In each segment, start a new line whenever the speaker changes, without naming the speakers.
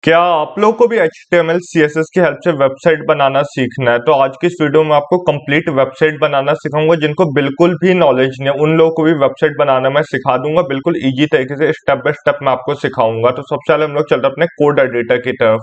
क्या आप लोग को भी HTML CSS की हेल्प से वेबसाइट बनाना सीखना है? तो आज की इस वीडियो में आपको कंप्लीट वेबसाइट बनाना सिखाऊंगा। जिनको बिल्कुल भी नॉलेज नहीं है उन लोगों को भी वेबसाइट बनाना मैं सिखा दूंगा, बिल्कुल इजी तरीके से स्टेप बाय स्टेप मैं आपको सिखाऊंगा। तो सबसे पहले हम लोग चलते हैं अपने कोड एडिटर की तरफ।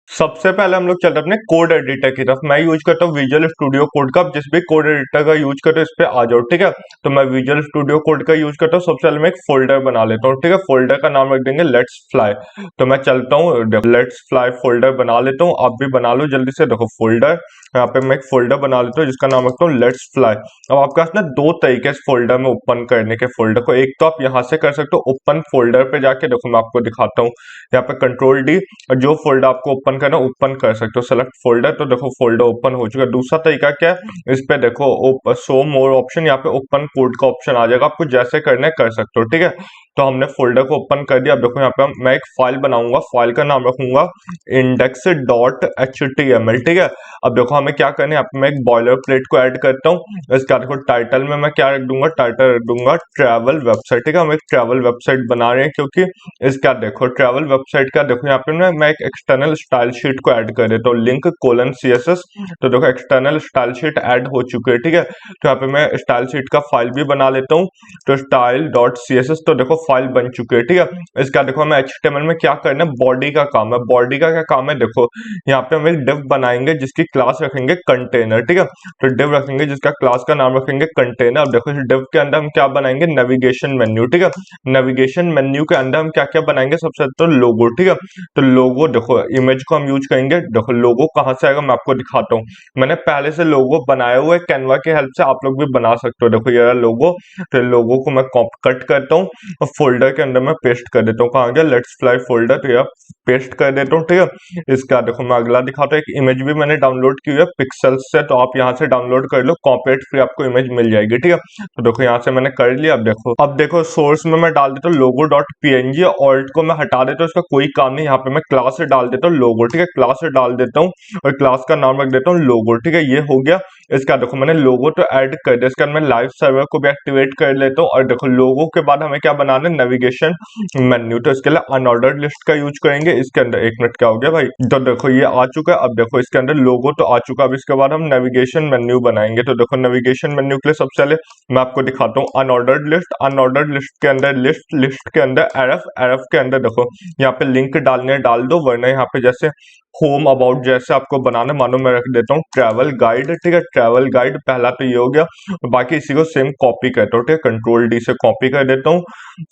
सबसे पहले हम लोग चलते हैं अपने कोड एडिटर की तरफ। मैं यूज करता हूँ विजुअल स्टूडियो कोड का। आप जिस भी कोड एडिटर का यूज करते हो इस पे आ जाओ, ठीक है। तो मैं विजुअल स्टूडियो कोड का यूज करता हूँ। सबसे पहले मैं एक फोल्डर बना लेता हूँ, ठीक है। फोल्डर का नाम रख देंगे लेट्स फ्लाई। तो मैं चलता हूँ लेट्स फ्लाई फोल्डर बना लेता हूँ। आप भी बना लो जल्दी से। देखो फोल्डर, यहाँ पे मैं एक फोल्डर बना लेता हूँ जिसका नाम रखता हूँ लेट्स फ्लाई। अब आपके पास ना दो तरीके इस फोल्डर में ओपन करने के फोल्डर को। एक तो आप यहाँ से कर सकते हो ओपन फोल्डर पे जाके। देखो मैं आपको दिखाता हूँ, यहाँ पे कंट्रोल डी, और जो फोल्डर आपको ओपन करना है ओपन कर सकते हो, सेलेक्ट फोल्डर। तो देखो फोल्डर ओपन हो चुका है। दूसरा तरीका क्या है, इस पे देखो शो मोर ऑप्शन, यहाँ पे ओपन कोड का ऑप्शन आ जाएगा। आपको जैसे करना है कर सकते हो, ठीक है। तो हमने फोल्डर को ओपन कर दिया। अब देखो यहाँ पे मैं एक फाइल बनाऊंगा। फाइल का नाम रखूंगा index.html, ठीक है। अब देखो हमें क्या करना है, यहाँ पे मैं एक बॉयलर प्लेट को ऐड करता हूँ। इसका देखो टाइटल में मैं क्या रख दूंगा, टाइटल रख दूंगा ट्रैवल वेबसाइट, ठीक है। हम एक ट्रैवल वेबसाइट बना रहे हैं क्योंकि इसका देखो ट्रैवल वेबसाइट का देखो यहाँ पे ना मैं एक एक्सटर्नल स्टाइल शीट को ऐड कर देता हूँ, लिंक कोलन CSS। तो देखो एक्सटर्नल स्टाइल शीट ऐड हो चुकी है, ठीक है। तो यहाँ पे मैं स्टाइल शीट का फाइल भी बना लेता हूँ। तो स्टाइल डॉट CSS, तो देखो फाइल बन चुकी है, ठीक है। इसका देखो हमें HTML में क्या करना है, बॉडी का काम है। बॉडी का क्या काम है, देखो यहाँ पे हम एक डिव बनाएंगे जिसकी क्लास रखेंगे कंटेनर, ठीक है। तो डिव रखेंगे जिसका क्लास का नाम रखेंगे कंटेनर। अब देखो इस डिव के अंदर हम क्या बनाएंगे, नेविगेशन मेन्यू, ठीक है। नेविगेशन मेन्यू के अंदर हम क्या क्या बनाएंगे, सबसे तो लोगो, ठीक है। तो लोगो देखो इमेज को हम यूज करेंगे। देखो लोगो कहाँ से आएगा मैं आपको दिखाता हूँ। मैंने पहले से लोगो बनाया हुआ है कैनवा की हेल्प से, आप लोग भी बना सकते हो। देखो ये लोगो, तो लोगो को मैं कट करता हूँ और फोल्डर के अंदर मैं पेस्ट कर देता हूँ। कहाँ गया, लेट्स फ्लाई फोल्डर, तो यह पेस्ट कर देता हूँ, ठीक है। इसका देखो मैं अगला दिखाता हूँ। एक इमेज भी मैंने डाउनलोड की हुई है पिक्सल्स से, तो आप यहाँ से डाउनलोड कर लो, कॉपीराइट फ्री आपको इमेज मिल जाएगी, ठीक है। तो देखो यहाँ से मैंने कर लिया। अब देखो सोर्स में मैं डाल देता हूँ लोगो डॉट PNG। ऑल्ट को मैं हटा देता हूँ, इसका कोई काम नहीं। यहाँ पे मैं क्लास से डाल देता हूँ लोगो, ठीक है। क्लास से डाल देता हूँ और क्लास का नाम रख देता हूँ लोगो, ठीक है। ये हो गया। इसका देखो मैंने लोगो तो ऐड कर दिया। इसका मैं लाइव सर्वर को भी एक्टिवेट कर लेता हूँ। और देखो लोगो के बाद हमें क्या बनाना है, नेविगेशन मेन्यू। तो इसके लिए अनऑर्डर्ड लिस्ट का यूज करेंगे। इसके अंदर एक मिनट, क्या हो गया भाई, तो देखो ये आ चुका है। अब देखो इसके अंदर लोगो तो आ चुका है। अब इसके बाद हम नेविगेशन मेन्यू बनाएंगे। तो देखो नेविगेशन मेन्यू के लिए सबसे पहले मैं आपको दिखाता हूँ अनऑर्डर्ड लिस्ट। अनऑर्डर्ड लिस्ट के अंदर लिस्ट, लिस्ट के अंदर एरफ, एरफ के अंदर देखो यहाँ पे लिंक डालने डाल दो, वरना यहाँ पे जैसे होम अबाउट जैसे आपको बनाना, मानो मैं रख देता हूँ ट्रैवल गाइड, ठीक है। ट्रैवल गाइड पहला तो ये हो गया। बाकी इसी को सेम कॉपी करता हूँ, ठीक है। कंट्रोल डी से कॉपी कर देता हूँ।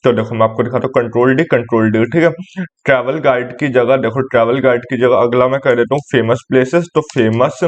तो देखो मैं आपको दिखाता हूँ कंट्रोल डी, कंट्रोल डी, ठीक है। ट्रैवल गाइड की जगह देखो, ट्रैवल गाइड की जगह अगला मैं कर देता हूँ फेमस प्लेसेस। तो फेमस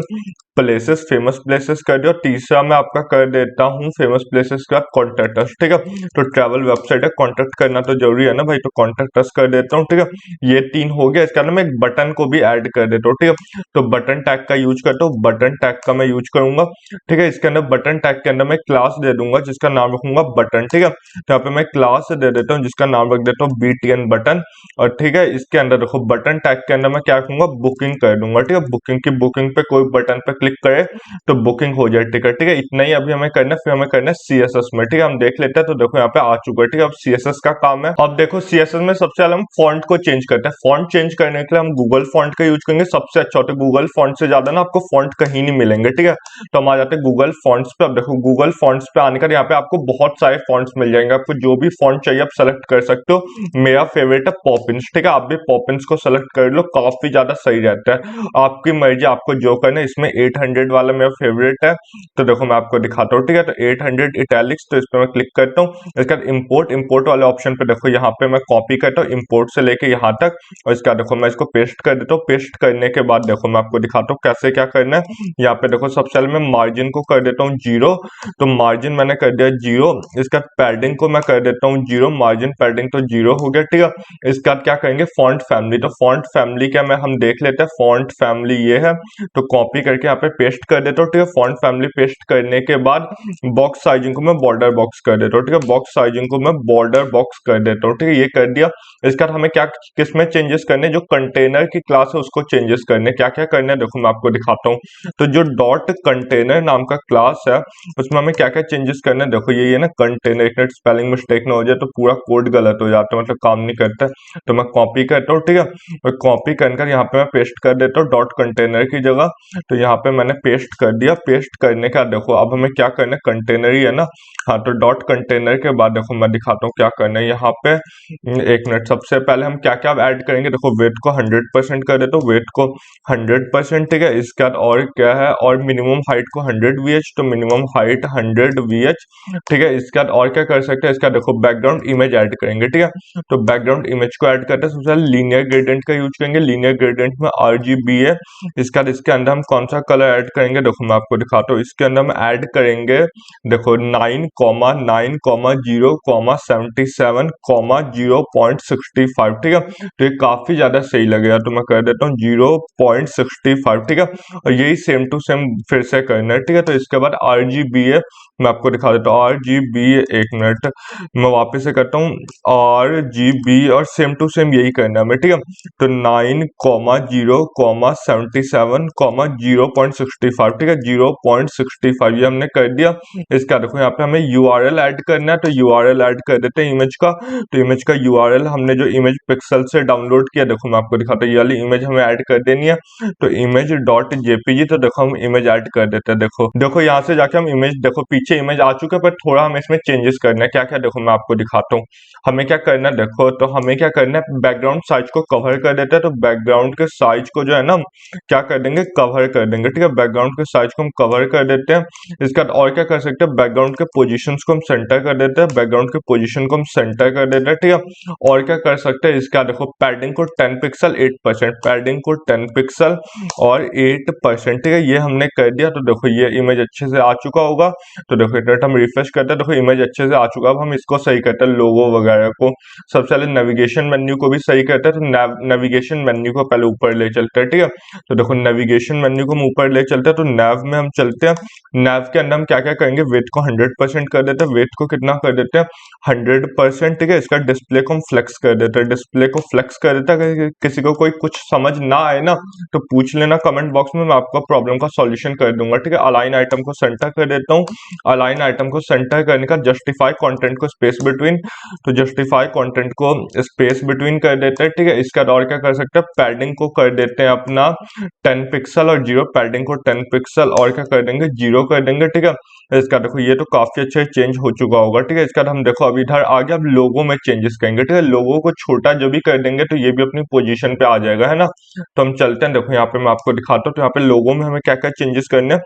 प्लेसेस, फेमस प्लेसेस कर दिया। तीसरा मैं आपका कर देता हूँ फेमस प्लेसेस का कॉन्टेक्ट अस, ठीक है। तो ट्रैवल वेबसाइट है, कॉन्टेक्ट करना तो जरूरी है ना भाई, तो कॉन्टेक्ट अस कर देता हूँ, ठीक है। ये तीन हो गया। इसके अंदर मैं एक बटन को भी ऐड कर देता हूँ, ठीक है। तो बटन टैग का यूज करता हूँ, बटन टैग का मैं यूज करूंगा, ठीक है। इसके अंदर बटन टैग के अंदर मैं क्लास दे दूंगा जिसका नाम रखूंगा बटन, ठीक है। तो यहाँ पे मैं क्लास दे देता हूँ जिसका नाम रख देता हूँ BTN बटन। और ठीक है इसके अंदर देखो बटन टैग के अंदर मैं क्या रखूंगा, बुकिंग कर दूंगा, ठीक है। बुकिंग की, बुकिंग पे कोई बटन पे क्लिक करे तो बुकिंग हो जाए टिकट, ठीक है। इतना ही अभी हमें करना है। फिर हमें करना है CSS में, ठीक है। हम देख लेते हैं। तो देखो यहाँ पे आ चुका है, ठीक है। अब CSS का काम है। अब देखो CSS में सबसे पहले हम फॉन्ट को चेंज करते हैं। फॉन्ट चेंज करने के लिए हम गूगल फॉन्ट का यूज करेंगे, सबसे अच्छा होता है। गूगल फॉन्ट से ज्यादा ना आपको फॉन्ट कहीं नहीं मिलेंगे, ठीक है। तो हम आ जाते हैं गूगल फॉन्ट्स पे। अब देखो गूगल फॉन्ट्स पे आने का यहाँ पे आपको बहुत सारे फॉन्ट्स मिल जाएंगे। आपको जो भी फॉन्ट चाहिए आप सेलेक्ट कर सकते हो। मेरा फेवरेट है पॉपिंस, ठीक है। आप भी पॉपिंस को सेलेक्ट कर लो, काफी ज्यादा सही रहता है। आपकी मर्जी, आपको जो करना है। इसमें 800 वाला मेरा फेवरेट है। तो देखो मैं आपको दिखाता हूँ, ठीक है। तो 800 इटैलिक्स, तो इस पर मैं क्लिक करता हूँ। इसके बाद इंपोर्ट, इंपोर्ट वाले ऑप्शन पे देखो यहाँ पे मैं कॉपी करता हूँ इंपोर्ट से लेके यहाँ तक। और इसका देखो मैं इसको पेस्ट कर देता हूँ। पेस्ट करने के बाद देखो मैं आपको दिखाता हूँ कैसे क्या करना है। यहाँ पे देखो सबसे पहले मैं मार्जिन को कर देता हूँ 0। तो मार्जिन मैंने कर दिया 0। इसका पैडिंग को मैं कर देता हूँ 0। मार्जिन पैडिंग तो 0 हो गया, ठीक है। इसके बाद क्या करेंगे, फॉन्ट फैमिली। तो फॉन्ट फैमिली क्या मैं हम देख लेते हैं। फॉन्ट फैमिली ये है, तो कॉपी करके यहाँ पे पेस्ट कर देता हूँ, ठीक है। फॉन्ट फैमिली पेस्ट करने के बाद बॉक्स साइजिंग को मैं बॉर्डर बॉक्स कर देता हूँ, ठीक है। बॉक्स साइजिंग को मैं बॉर्डर बॉक्स कर देता हूँ, ठीक है। ये कर दिया। इसके बाद हमें क्या, किसमें चेंजेस करने, जो कंटेनर की क्लास है उसको चेंजेस करने, क्या क्या करना है देखो मैं आपको दिखाता हूँ। तो जो डॉट कंटेनर नाम का क्लास है उसमें हमें क्या क्या चेंजेस करना है देखो, ये ना कंटेनर, एक मिनट स्पेलिंग मिस्टेक ना हो जाए तो पूरा कोड गलत हो जाता है, मतलब काम नहीं करता। तो मैं कॉपी करता हूँ, ठीक है, और कॉपी कर यहाँ पे मैं पेस्ट कर देता हूँ डॉट कंटेनर की जगह। तो यहाँ पे मैंने पेस्ट कर दिया। पेस्ट करने का देखो अब हमें क्या करना है, कंटेनर ही है ना। हाँ, तो डॉट कंटेनर के बाद देखो मैं दिखाता हूँ क्या करना है यहाँ पे। एक मिनट, सबसे पहले हम क्या क्या ऐड करेंगे देखो, वेट को 100% कर देते, वेट को 100%, ठीक है। इसके बाद और क्या है, और मिनिमम हाइट को 100 VH, तो मिनिमम हाइट 100 VH, ठीक है। इसके बाद और क्या कर सकते हैं, इसका देखो बैकग्राउंड इमेज ऐड करेंगे, ठीक है। तो बैकग्राउंड इमेज को ऐड करते हैं, सबसे पहले लीनियर ग्रेडियंट का यूज करेंगे। लीनियर ग्रेडियंट में RGB है। इसके बाद इसके अंदर हम कौन सा कलर ऐड करेंगे देखो मैं आपको दिखाता हूँ। इसके अंदर हम ऐड करेंगे देखो 9,9,0,77,0.65, ठीक है। तो ये काफी ज्यादा सही लगेगा, तो मैं कर देता हूँ 0.65, ठीक है। और यही सेम टू सेम फिर से करना है, ठीक है। तो इसके बाद RGB है, मैं आपको दिखा देता हूँ RGB, एक मिनट मैं वापस से करता हूँ RGB, और सेम टू सेम यही करना है हमें, ठीक है। तो 9,0,77,0.65, ठीक है, 0.65 ये हमने कर दिया। इसका देखो यहाँ पे हमें URL ऐड करना है, तो URL ऐड कर देते हैं इमेज का। तो इमेज का URL हमने जो इमेज पिक्सल से डाउनलोड किया देखो मैं आपको दिखाता हूँ, ये वाली इमेज हमें ऐड कर देनी है। तो इमेज डॉट JPG, तो देखो हम इमेज ऐड कर देते हैं। देखो देखो यहाँ से जाके हम इमेज, देखो पीछे इमेज आ चुका है, पर थोड़ा हमें इसमें चेंजेस करना है। क्या क्या देखो मैं आपको दिखाता हूँ हमें क्या करना है। देखो तो हमें क्या करना है, बैकग्राउंड साइज को कवर कर देते हैं। तो बैकग्राउंड के साइज को जो है ना क्या कर देंगे, कवर कर देंगे, ठीक है। बैकग्राउंड के साइज को हम कवर कर देते हैं। इसके बाद और क्या कर सकते हैं, बैकग्राउंड के पोजीशंस को हम सेंटर कर देते हैं। बैकग्राउंड के पोजीशन को हम सेंटर कर देते हैं, ठीक है। और क्या कर सकते हैं, इसका देखो पैडिंग को 10 पिक्सल 8%, पैडिंग को 10 पिक्सल और 8%, ठीक है। ये हमने कर दिया। तो देखो ये इमेज अच्छे से आ चुका होगा। तो देखो इंटरनेट हम रिफ्रेश करते हैं, देखो इमेज अच्छे से आ चुका है। अब हम इसको सही करते हैं, लोगो वगैरह को। सबसे पहले नेविगेशन मेन्यू को भी सही करते हैं। तो नेविगेशन मेन्यू को पहले ऊपर ले चलते हैं, ठीक है। तो देखो नेविगेशन मेन्यू को हम ऊपर ले चलते हैं, तो नैव में हम चलते हैं। नैव के अंदर हम क्या क्या करेंगे, वेट को 100% कर देते हैं। वेट को कितना कर देते हैं, 100%, ठीक है। इसका डिस्प्ले को हम फ्लेक्स कर देते हैं। डिस्प्ले को फ्लेक्स कर देते हैं। किसी को कोई कुछ समझ ना आए ना तो पूछ लेना कमेंट बॉक्स में, मैं आपका प्रॉब्लम का सॉल्यूशन कर दूंगा, ठीक है। अलाइन आइटम को सेंटर कर देता हूँ। अलाइन आइटम को सेंटर करने का, जस्टिफाई कंटेंट को स्पेस बिटवीन, तो जस्टिफाई कंटेंट को स्पेस बिटवीन कर देते हैं, ठीक है। इसका और क्या कर सकते हैं, पैडिंग को कर देते हैं अपना 10 पिक्सल और 0, पैडिंग को 10 पिक्सल और क्या कर देंगे, 0 कर देंगे, ठीक है। इसका देखो ये तो काफी अच्छा चेंज हो चुका होगा, ठीक है। इसका हम देखो अब इधर आगे अब लोगो में चेंजेस करेंगे, ठीक है। लोगो को छोटा जो भी कर देंगे तो ये भी अपनी पोजीशन पे आ जाएगा, है ना। तो हम चलते हैं, देखो यहाँ पे मैं आपको दिखाता हूँ। तो यहाँ पे लोगो में हमें क्या क्या चेंजेस करने हैं,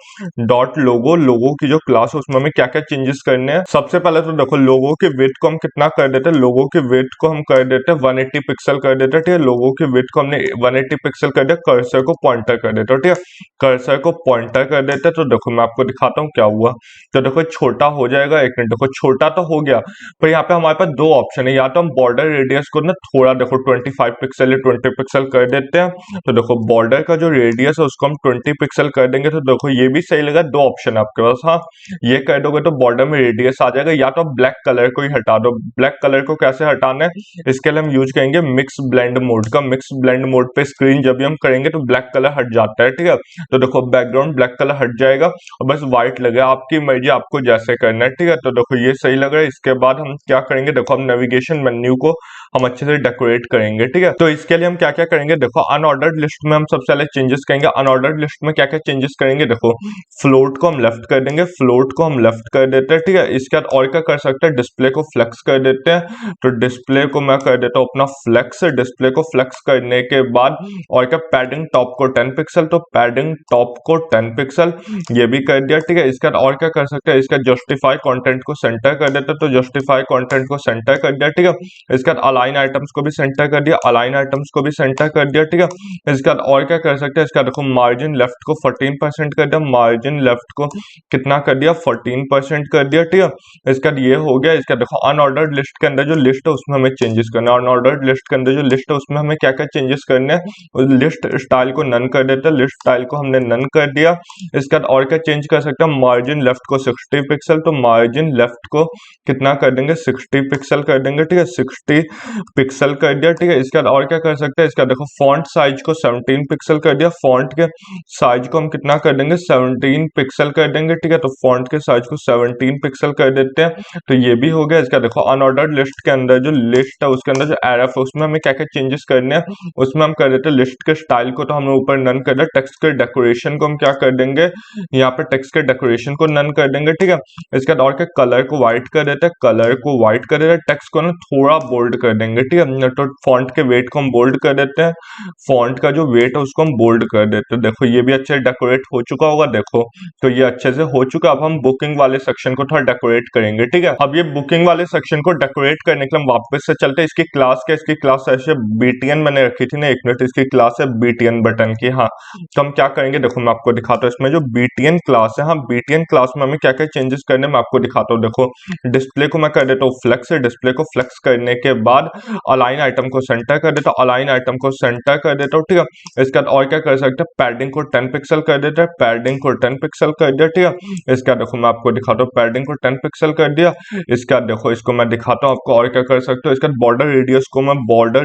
डॉट लोगो, लोगो की जो क्लास है उसमें हमें क्या क्या चेंजेस करने हैं। सबसे पहले तो देखो लोगो के वेट को हम कितना कर देते हैं, लोगो के वेट को हम कर देते हैं 180 पिक्सल कर देते हैं, ठीक है। लोगो के वेट को हमने 180 पिक्सल कर दिया। कर्सर को पॉइंटर कर देते हो, ठीक है। कर्सर को पॉइंटर कर देते हैं। तो देखो मैं आपको दिखाता हूँ क्या हुआ। तो देखो छोटा हो जाएगा, एक मिनट, देखो छोटा तो हो गया, पर यहाँ पे हमारे पास दो ऑप्शन है। या तो हम बॉर्डर रेडियस को ना थोड़ा देखो 25 पिक्सल या 20 पिक्सल कर देते हैं। तो देखो बॉर्डर का जो रेडियस है उसको हम 20 पिक्सल कर देंगे। तो देखो ये भी सही लगा, दो ऑप्शन है आपके पास। हाँ, ये कर दोगे तो बॉर्डर में रेडियस आ जाएगा। या तो ब्लैक कलर को ही हटा दो। ब्लैक कलर को कैसे हटाना है, इसके लिए हम यूज करेंगे मिक्स ब्लेंड मोड का। मिक्स ब्लेंड मोड पे स्क्रीन जब भी हम करेंगे तो ब्लैक कलर हट जाता है, ठीक है। तो देखो बैकग्राउंड ब्लैक कलर हट जाएगा और बस व्हाइट लगेगा। आपकी मर्जी, आपको जैसे करना है, ठीक है। तो देखो ये सही लग रहा है। इसके बाद हम क्या करेंगे, देखो हम नेविगेशन मेन्यू को हम अच्छे से डेकोरेट करेंगे, ठीक है। तो इसके लिए हम क्या क्या करेंगे, देखो अनऑर्डर्ड लिस्ट में हम सबसे पहले चेंजेस करेंगे। अनऑर्डर्ड लिस्ट में क्या क्या चेंजेस करेंगे, देखो फ्लोट को हम लेफ्ट कर देंगे। फ्लोट को हम लेफ्ट कर देते हैं, ठीक है। इसके बाद और क्या कर सकते हैं, डिस्प्ले को फ्लेक्स कर देते हैं। तो डिस्प्ले को मैं कर देता हूँ अपना फ्लेक्स। डिस्प्ले को फ्लेक्स करने के बाद और क्या, पैडिंग टॉप को 10 पिक्सल, तो पैडिंग टॉप को 10 पिक्सल ये भी कर दिया, ठीक है। इसके बाद और क्या कर सकते हैं, इसका जस्टिफाई कंटेंट को सेंटर कर देते हैं। तो जस्टिफाई कंटेंट को सेंटर कर दिया, ठीक है। इसके बाद अलाइन आइटम्स को भी सेंटर कर दिया। अलाइन आइटम्स को भी सेंटर कर दिया, ठीक है। इसके बाद और क्या कर सकते हैं, इसका देखो मार्जिन लेफ्ट को 14% कर दिया। मार्जिन लेफ्ट को कितना कर दिया, 14% कर दिया, ठीक है। इसका ये हो गया। इसका देखो अनऑर्डर्ड लिस्ट के अंदर जो लिस्ट है उसमें हमें चेंजेस करना है। अनऑर्डर्ड लिस्ट के अंदर जो लिस्ट है उसमें हमें क्या क्या चेंजेस करने हैं, लिस्ट स्टाइल को नन कर देते हैं। लिस्ट स्टाइल को हमने नन कर दिया। इसके बाद और क्या चेंज कर सकते हैं, मार्जिन लेफ्ट लेफ्ट को 60 पिक्सल, तो मार्जिन लेफ्ट को कितना कर देंगे 60 पिक्सल कर देंगे, ठीक है 60 पिक्सल कर दिया, ठीक है। इसके बाद और क्या कर सकते हैं, इसका देखो फॉन्ट साइज को 17 पिक्सल कर दिया, फॉन्ट के साइज को हम कितना कर देंगे 17 पिक्सल कर देंगे, ठीक है। तो फॉन्ट के साइज को 17 पिक्सल कर देते हैं, तो ये भी हो गया। इसका देखो अनऑर्डर्ड लिस्ट के अंदर जो लिस्ट है उसके अंदर जो एरफ है उसमें हमें क्या क्या चेंजेस करने हैं, उसमें हम कर देते हैं लिस्ट के स्टाइल को तो हमें ऊपर नन कर दिया, टेक्स्ट के डेकोरेशन को हम क्या कर देंगे यहाँ पे टेक्स्ट के डेकोरेशन को नन कर देंगे, ठीक है। इसके बाद और क्या कलर को व्हाइट कर देते हैं, कलर को व्हाइट कर देते हैं, टेक्स्ट को ना थोड़ा बोल्ड कर देंगे, ठीक है। तो फॉन्ट के वेट को हम बोल्ड कर देते हैं, फॉन्ट का जो वेट है उसको हम बोल्ड कर देते हैं। देखो ये भी अच्छे से डेकोरेट हो चुका होगा, देखो तो ये अच्छे से हो चुका। अब हम बुकिंग वाले सेक्शन को थोड़ा डेकोरेट करेंगे, ठीक है। अब ये बुकिंग वाले सेक्शन को डेकोरेट करने के लिए हम वापस से चलते हैं। इसकी क्लास क्या, इसकी क्लास ऐसे बीटीएन मैंने रखी थी ना, एक मिनट, इसकी क्लास है बीटीएन बटन की। हाँ तो हम क्या करेंगे, देखो मैं आपको दिखाता हूँ इसमें जो बीटीएन क्लास है, हाँ बीटीएन क्लास में हमें क्या क्या चेंजेस करने मैं आपको दिखाता हूँ। देखो डिस्प्ले को मैं कर देता हूँ फ्लेक्स, डिस्प्ले को फ्लेक्स करने के बाद अलाइन आइटम को सेंटर कर देता हूँ, अलाइन आइटम को सेंटर कर देता हूँ, ठीक है। इसके बाद और क्या कर सकते हैं, पैडिंग को 10 पिक्सल कर देते हैं, पैडिंग को 10 पिक्सल कर दिया, ठीक है। इसके बाद देखो मैं आपको दिखाता हूँ, पैडिंग को 10 पिक्सल कर दिया। इसके बाद देखो इसको मैं दिखाता हूँ आपको और क्या कर सकते हो। इसके बाद बॉर्डर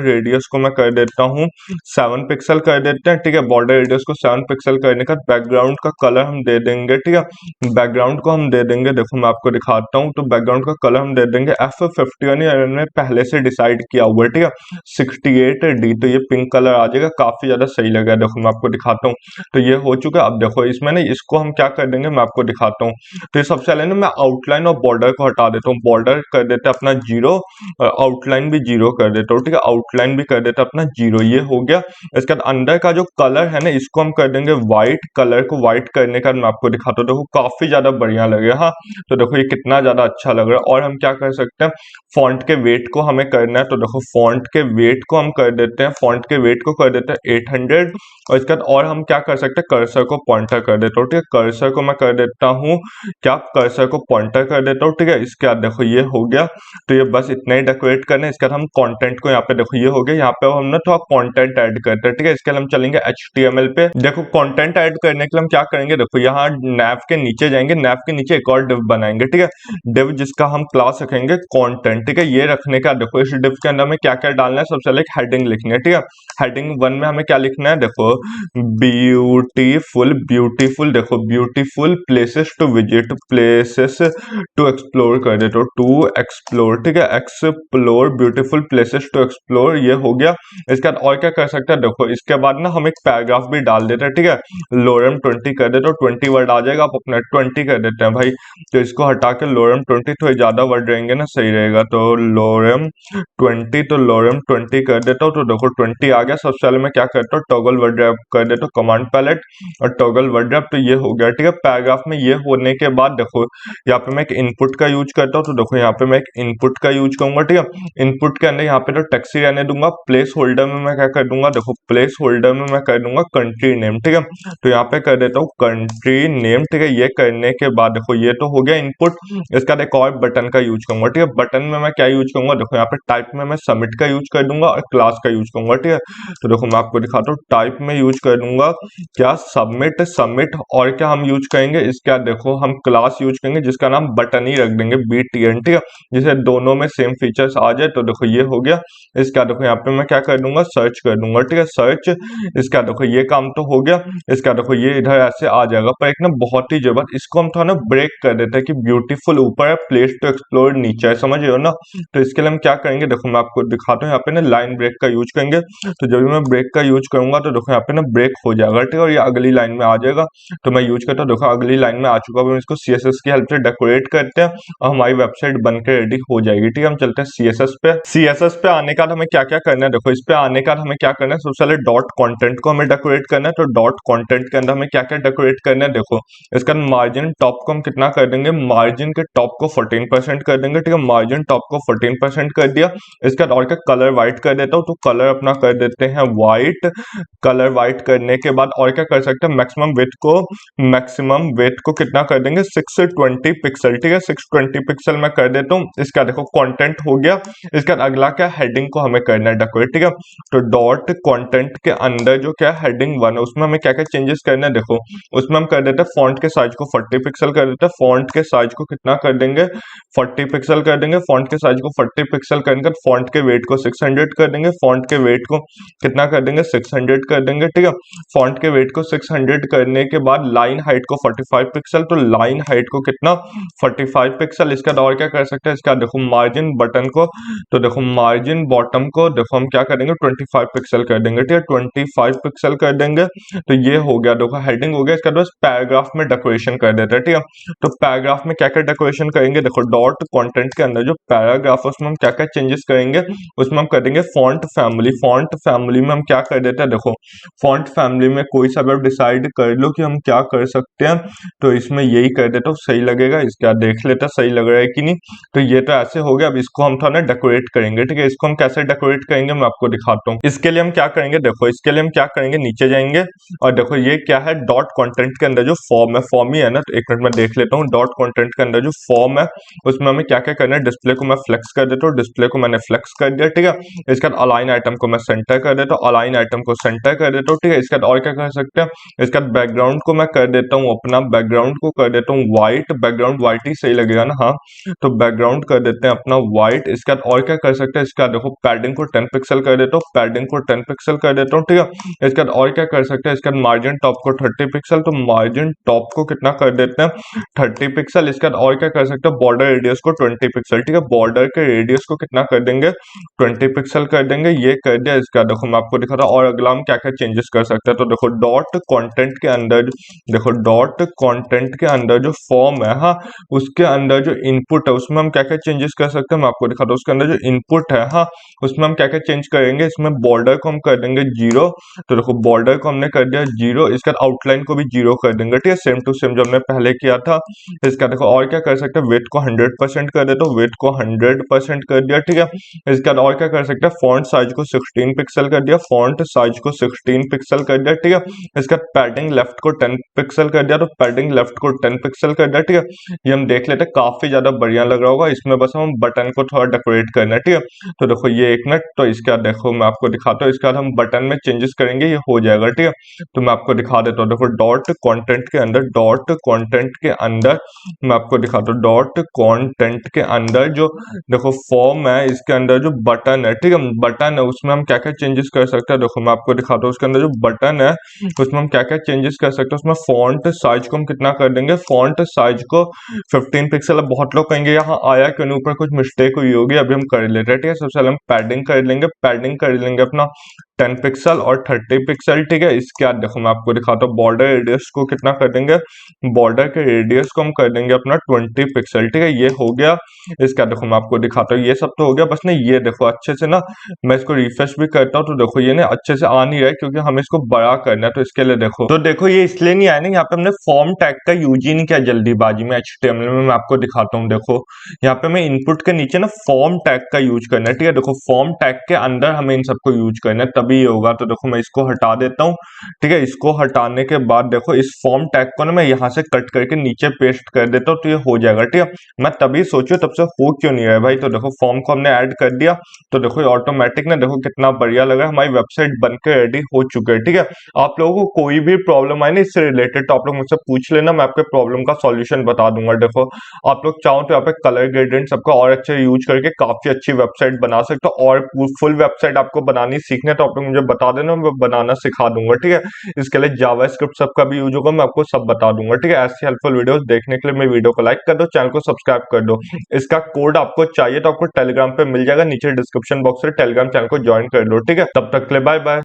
रेडियस को मैं कर देता हूँ 7 पिक्सल कर देते हैं, ठीक है। बॉर्डर रेडियस को 7 पिक्सल करने का बैकग्राउंड का कलर हम दे देंगे, ठीक है। बैकग्राउंड को हम दे देंगे, देखो मैं आपको दिखाता हूँ, तो बैकग्राउंड का कलर हम दे देंगे F51 मैंने पहले से डिसाइड किया हुआ है, ठीक है 68D, तो ये पिंक कलर आ जाएगा, काफी ज्यादा सही लगेगा। देखो मैं आपको दिखाता हूँ, तो ये हो चुका। अब देखो इसमें ना इसको हम क्या कर देंगे मैं आपको दिखाता हूँ। तो ये सबसे पहले ना मैं आउटलाइन और बॉर्डर को हटा देता हूँ, बॉर्डर कर देते हैं अपना 0 और आउटलाइन भी 0 कर देता हूँ, ठीक है। आउटलाइन भी कर देते हैं अपना 0, ये हो गया। इसके बाद अंदर का जो कलर है ना इसको हम कर देंगे व्हाइट, कलर को व्हाइट करने का मैं आपको दिखाता हूँ, देखो काफी ज्यादा बढ़िया लगेगा। हाँ तो देखो ये कितना ज्यादा अच्छा लग रहा है। और हम क्या कर सकते हैं, फॉन्ट के वेट को हमें करना है, तो देखो फॉन्ट के वेट को हम कर देते हैं, फॉन्ट के वेट को कर देते हैं 800। और इसके बाद और हम क्या कर सकते हैं, कर्सर को पॉइंटर कर देता हूँ, ठीक है। कर्सर को मैं कर देता हूँ क्या, कर्सर को पॉइंटर कर देता हूँ, ठीक है। इसके बाद देखो ये हो गया, तो ये बस इतना ही डेकोरेट करना है। इसके बाद हम कंटेंट को यहाँ पे देखो ये हो गया, यहाँ पे हम ना थोड़ा कंटेंट ऐड करते हैं, ठीक है। इसके लिए हम चलेंगे HTML पे। देखो कंटेंट ऐड करने के लिए हम क्या करेंगे, देखो यहाँ नैव के नीचे जाएंगे, नैव के नीचे एक और डिव बनाएंगे, ठीक है। डिव जिसका हम क्लास रखेंगे कंटेंट, ठीक है। ये रखने का देखो इस डिव के अंदर हमें क्या क्या डालना है, सबसे पहले एक हेडिंग लिखनी है, ठीक है। हेडिंग 1 में हमें क्या लिखना है, देखो ब्यूटीफुल, ब्यूटीफुल, देखो beautiful places to visit, places to explore कर दे, तो टू एक्सप्लोर, ठीक है। Explore beautiful places to explore, ये हो गया। इसके बाद और क्या कर सकते हैं, देखो इसके बाद ना हम एक पैराग्राफ भी डाल देते हैं, ठीक है। लोरम 20 कर देते, तो 20 वर्ड आ जाएगा, आप अपना 20 कर देते हैं भाई। तो इसको हटा के लोरम 20, थोड़े ज्यादा वर्ड रहेंगे ना सही रहेगा, तो लोरम 20, तो लोरम 20 कर देता हूँ, तो देखो 20 आ गया। सबसे पहले मैं क्या करता हूँ, टॉगल वर्ड रैप कर देता हूँ, कमांड पैलेट और टॉगल वर्ड रैप, तो ये हो गया, ठीक है। पैराग्राफ में ये होने के बाद देखो यहाँ पे मैं एक इनपुट का यूज करता हूँ, तो देखो यहाँ पे मैं एक इनपुट का यूज करूंगा, ठीक है। इनपुट के अंदर यहाँ पे तो टेक्स्ट ही रहने दूंगा, प्लेस होल्डर में मैं क्या कर दूंगा, देखो प्लेस होल्डर में मैं कर दूंगा कंट्री नेम, ठीक है। तो यहाँ पे कर देता हूँ कंट्री नेम, ठीक है। ये करने के बाद देखो ये तो हो गया इनपुट। इसका एक और बटन का यूज करूंगा, ठीक है। बटन में मैं क्या यूज करूंगा, देखो यहाँ पे टाइप में मैं सबमिट का यूज कर दूंगा और क्लास का यूज करूंगा, ठीक है। तो देखो मैं आपको दिखाता हूँ, टाइप में यूज कर दूंगा क्या, सबमिट, सबमिट। और क्या हम यूज करेंगे, इसका देखो हम क्लास यूज करेंगे जिसका नाम बटन ही रख देंगे, BTN, ठीक है। जिसे दोनों में सेम फीचर्स आ जाए, तो देखो ये हो गया। इसका देखो यहाँ पे मैं क्या कर दूंगा, सर्च कर दूंगा, ठीक है, सर्च। इसका देखो ये काम तो हो गया। इसका देखो ये इधर ऐसे आ जाएगा, पर एक ना बहुत ही जबरदस्त, इसको हम थोड़ा ना ब्रेक कर देते हैं कि ब्यूटीफुल ऊपर है, प्लेस टू एक्सप्लोर नीचे है, समझ रहे हो ना। तो इसके लिए हम क्या करेंगे, देखो मैं आपको दिखाता हूँ, यहाँ पे ना लाइन ब्रेक का यूज करेंगे। तो जब भी मैं ब्रेक का यूज करूंगा तो देखो यहाँ पे ना ब्रेक हो जाएगा, ठीक है। और ये अगली लाइन में आ जाएगा, तो मैं यूज करता हूँ, देखो अगली लाइन में आ चुका हूँ। इसको CSS की हेल्प से डेकोरेट करते हैं और हमारी वेबसाइट बनकर रेडी हो जाएगी, ठीक है। हम चलते हैं CSS पे। CSS पे आने का हमें क्या क्या करना है, देखो इस पे आने का हमें क्या करना है, सबसे पहले डॉट कंटेंट को हमें डेकोरेट करना है। तो डॉट कंटेंट के अंदर हमें क्या क्या डेकोरेट करना है, देखो इसका मार्जिन टॉप को हम कितना कर देंगे, मार्जिन के टॉप को 14% कर देंगे, ठीक है। मार्जिन टॉप को 14% कर दिया। इसका और क्या कलर व्हाइट कर देता हूँ, तो कलर अपना कर देते हैं व्हाइट। कलर व्हाइट करने के बाद और क्या कर सकते हैं, मैक्सिमम विड्थ को कितना कर देंगे, 620 पिक्सल, ठीक है। 620 पिक्सल में कर देता हूँ। इसका देखो कंटेंट हो गया। इसका अगला क्या, हेडिंग को हमें करना है डेकोरेट, ठीक है। तो डॉट कंटेंट के अंदर जो क्या हेडिंग 1 है उसमें हमें क्या क्या चेंजेस करना है, देखो उसमें हम कर देते हैं फॉन्ट के साइज को 40 पिक्सल कर देते हैं। फॉन्ट के साइज को कितना कर देंगे 40 पिक्सल कर देंगे। फॉन्ट के साइज को 40 पिक्सल करके फॉन्ट के वेट को 600 कर देंगे। फॉन्ट के वेट को कितना कर देंगे 600 कर देंगे, ठीक है। फॉन्ट के वेट को 600 करने के बाद लाइन हाइट को 45 पिक्सल, तो लाइन हाइट को कितना 45 पिक्सल। इसका और क्या कर सकते हैं, इसका देखो मार्जिन बटन को, तो देखो मार्जिन बॉटम को देखो हम क्या करेंगे 25 पिक्सल कर देंगे, ठीक है। 25 पिक्सल कर देंगे तो ये हो गया, देखो हेडिंग हो गया। इसका बाद पैराग्राफ में डेकोरेशन कर देते हैं, ठीक है। तो पैराग्राफ में क्या क्या डेकोरेशन करेंगे, देखो डॉट कंटेंट के अंदर जो पैराग्राफ है उसमें हम क्या क्या चेंजेस करेंगे, उसमें हम कर देंगे फॉन्ट फैमिली। फॉन्ट फैमिली में हम क्या कर देते हैं, देखो फॉन्ट फैमिली में कोई सा भी डिसाइड कर लो कि हम क्या कर सकते हैं, तो इसमें यही कर देता हूँ, सही लगेगा। इसका देख लेता सही लग रहा है कि नहीं। तो ये तो ऐसे हो गया। अब इसको हम थोड़ा ना डेकोरेट करेंगे, ठीक है। इसको हम कैसे डेकोरेट करेंगे मैं आपको दिखाता हूँ। इसके लिए हम क्या करेंगे, देखो इसके लिए हम क्या करेंगे, नीचे जाएंगे और देखो ये क्या है, डॉट कंटेंट के अंदर जो फॉर्म है, फॉर्म ही है ना, तो एक मिनट में देख लेता हूँ। डॉट कंटेंट के अंदर जो फॉर्म है उसमें हमें क्या क्या करना है, डिस्प्ले को मैं फ्लेक्स कर देता हूँ। डिस्प्ले को मैंने फ्लेक्स कर दिया, ठीक है। इसके बाद अलाइन आइटम को मैं सेंटर कर देता हूँ। अलाइन आइटम को सेंटर कर देता हूँ, ठीक है। इसके बाद और क्या कर सकते हैं, इसके बाद बैकग्राउंड को मैं कर देता हूँ, अपना बैकग्राउंड को कर देता हूँ व्हाइट। बैकग्राउंड व्हाइट ही सही लगेगा ना, हाँ। तो बैकग्राउंड कर देते हैं अपना व्हाइट। इसके बाद और क्या कर सकते हैं, इसका देखो पैडिंग को 10 पिक्सल कर देता हूँ। पैडिंग को 10 पिक्सल कर देता हूँ, ठीक है। इसके बाद और क्या कर सकते हैं, इसके बाद मार्जिन टॉप को 30 पिक्सल, तो मार्जिन टॉप को कितना कर देते हैं 30 पिक्सल। इसके बाद और क्या कर सकते हैं, बॉर्डर रेडियस को 20 पिक्सल, ठीक है। बॉर्डर के रेडियस को कितना कर देंगे 20 पिक्सल कर देंगे, ये कर दिया। इसका देखो मैं आपको दिखाता हूँ और अगला हम क्या क्या चेंजेस कर सकते हैं। तो देखो डॉट कंटेंट के अंदर, देखो डॉट कंटेंट के अंदर जो फॉर्म है, हाँ, उसके अंदर जो इनपुट है उसमें हम क्या क्या चेंजेस कर सकते हैं मैं आपको दिखाता हूँ। उसके अंदर जो इनपुट है, हाँ, उसमें हम क्या क्या चेंज करेंगे, इसमें बॉर्डर को हम कर देंगे 0। तो देखो बॉर्डर को हमने कर दिया 0। इसका आउटलाइन को भी 0 कर देंगे, ठीक है, सेम टू सेम जो हमने पहले किया था। इसका देखो और क्या कर सकते हैं, वेट को 100% कर देते हो, वेट को 100% कर दिया, ठीक है। इसके बाद और क्या कर सकते हैं, फॉन्ट साइज को 16 पिक्सल कर दिया। फॉन्ट साइज को 16 पिक्सल कर दिया, ठीक है। इसका पैडिंग लेफ्ट को 10 पिक्सल कर दिया, तो पैडिंग लेफ्ट को 10 पिक्सल कर दिया, ठीक है। ये हम देख लेते हैं, काफी ज्यादा बढ़िया लग रहा होगा। इसमें बस हम बटन को थोड़ा डेकोरेट करना है, ठीक है। तो देखो ये एक मिनट, तो इसका देखो मैं आपको दिखाता हूँ। इसके बाद हम बटन में चेंजेस करेंगे, ये हो जाएगा, ठीक है। तो मैं आपको दिखा देता हूँ, देखो डॉट कंटेंट के अंदर, डॉट कंटेंट के अंदर मैं आपको दिखाता हूँ। डॉट कंटेंट के अंदर जो देखो फॉर्म है, इसके अंदर जो बटन है, ठीक है, बटन है, उसमें हम क्या क्या चेंजेस कर सकते हैं, देखो मैं आपको दिखाता हूँ। उसके अंदर जो बटन है उसमें हम क्या क्या चेंजेस कर सकते हैं। उसमें फॉन्ट साइज को हम कितना कर देंगे, फॉन्ट साइज को 15 पिक्सल। अब बहुत लोग कहेंगे यहाँ आया क्यों नहीं, ऊपर कुछ मिस्टेक हुई होगी, अभी हम कर लेते हैं, ठीक है। सबसे पहले हम पैडिंग कर लेंगे, पैडिंग कर लेंगे अपना 10 पिक्सल और 30 पिक्सल, ठीक है। इसके बाद देखो मैं आपको दिखाता हूँ, बॉर्डर रेडियस को कितना कर देंगे, बॉर्डर के रेडियस को हम कर देंगे अपना 20 पिक्सल, ठीक है। ये हो गया। इसका देखो मैं आपको दिखाता हूँ, ये सब तो हो गया। बस ना ये देखो अच्छे से ना, मैं इसको रिफ्रेश भी करता हूँ तो देखो ये ना अच्छे से आ नहीं रहा है, क्योंकि हमें इसको बड़ा करना है। तो इसके लिए देखो, तो देखो ये इसलिए नहीं आया ना, यहाँ पे हमने फॉर्म टैग का यूज ही नहीं किया जल्दीबाजी में। HTML में मैं आपको दिखाता हूँ, देखो यहाँ पे मैं इनपुट के नीचे ना फॉर्म टैग का यूज करना है, ठीक है। देखो फॉर्म टैग के अंदर हमें इन सबको यूज करना है, तभी ये होगा। तो देखो मैं इसको हटा देता हूँ, ठीक है। इसको हटाने के बाद देखो इस फॉर्म टैग को ना मैं यहाँ से कट करके नीचे पेस्ट कर देता हूँ, तो ये हो जाएगा, ठीक है। मैं तभी सोचू तब से हो क्यों नहीं रहा है भाई। तो देखो फॉर्म को हमने ऐड कर दिया, तो देखो ऑटोमेटिक ना देखो कितना बढ़िया लगा, हमारी वेबसाइट बनकर रेडी हो चुकी है, ठीक है। आप लोगों को कोई भी प्रॉब्लम आए ना इससे रिलेटेड, तो आप लोग मुझसे पूछ लेना, मैं आपके प्रॉब्लम का सॉल्यूशन बता दूंगा। देखो आप लोग चाहो तो यहाँ पे कलर ग्रेडियंट सबका और अच्छे यूज करके काफी अच्छी वेबसाइट बना सकते हो, और फुल वेबसाइट आपको बनानी सीखने तो आप लोग मुझे बता देना, मैं बनाना सिखा दूंगा, ठीक है। इसके लिए जावास्क्रिप्ट सबका भी यूज होगा, मैं आपको सब बता दूंगा, ठीक है। ऐसी हेल्पफुल वीडियोस देखने के लिए मेरे वीडियो को लाइक कर दो, चैनल को सब्सक्राइब कर दो। इसका कोड आपको चाहिए तो आपको टेलीग्राम पे मिल जाएगा, नीचे डिस्क्रिप्शन बॉक्स से टेलीग्राम चैनल को ज्वाइन कर लो, ठीक है। तब तक के लिए बाय बाय।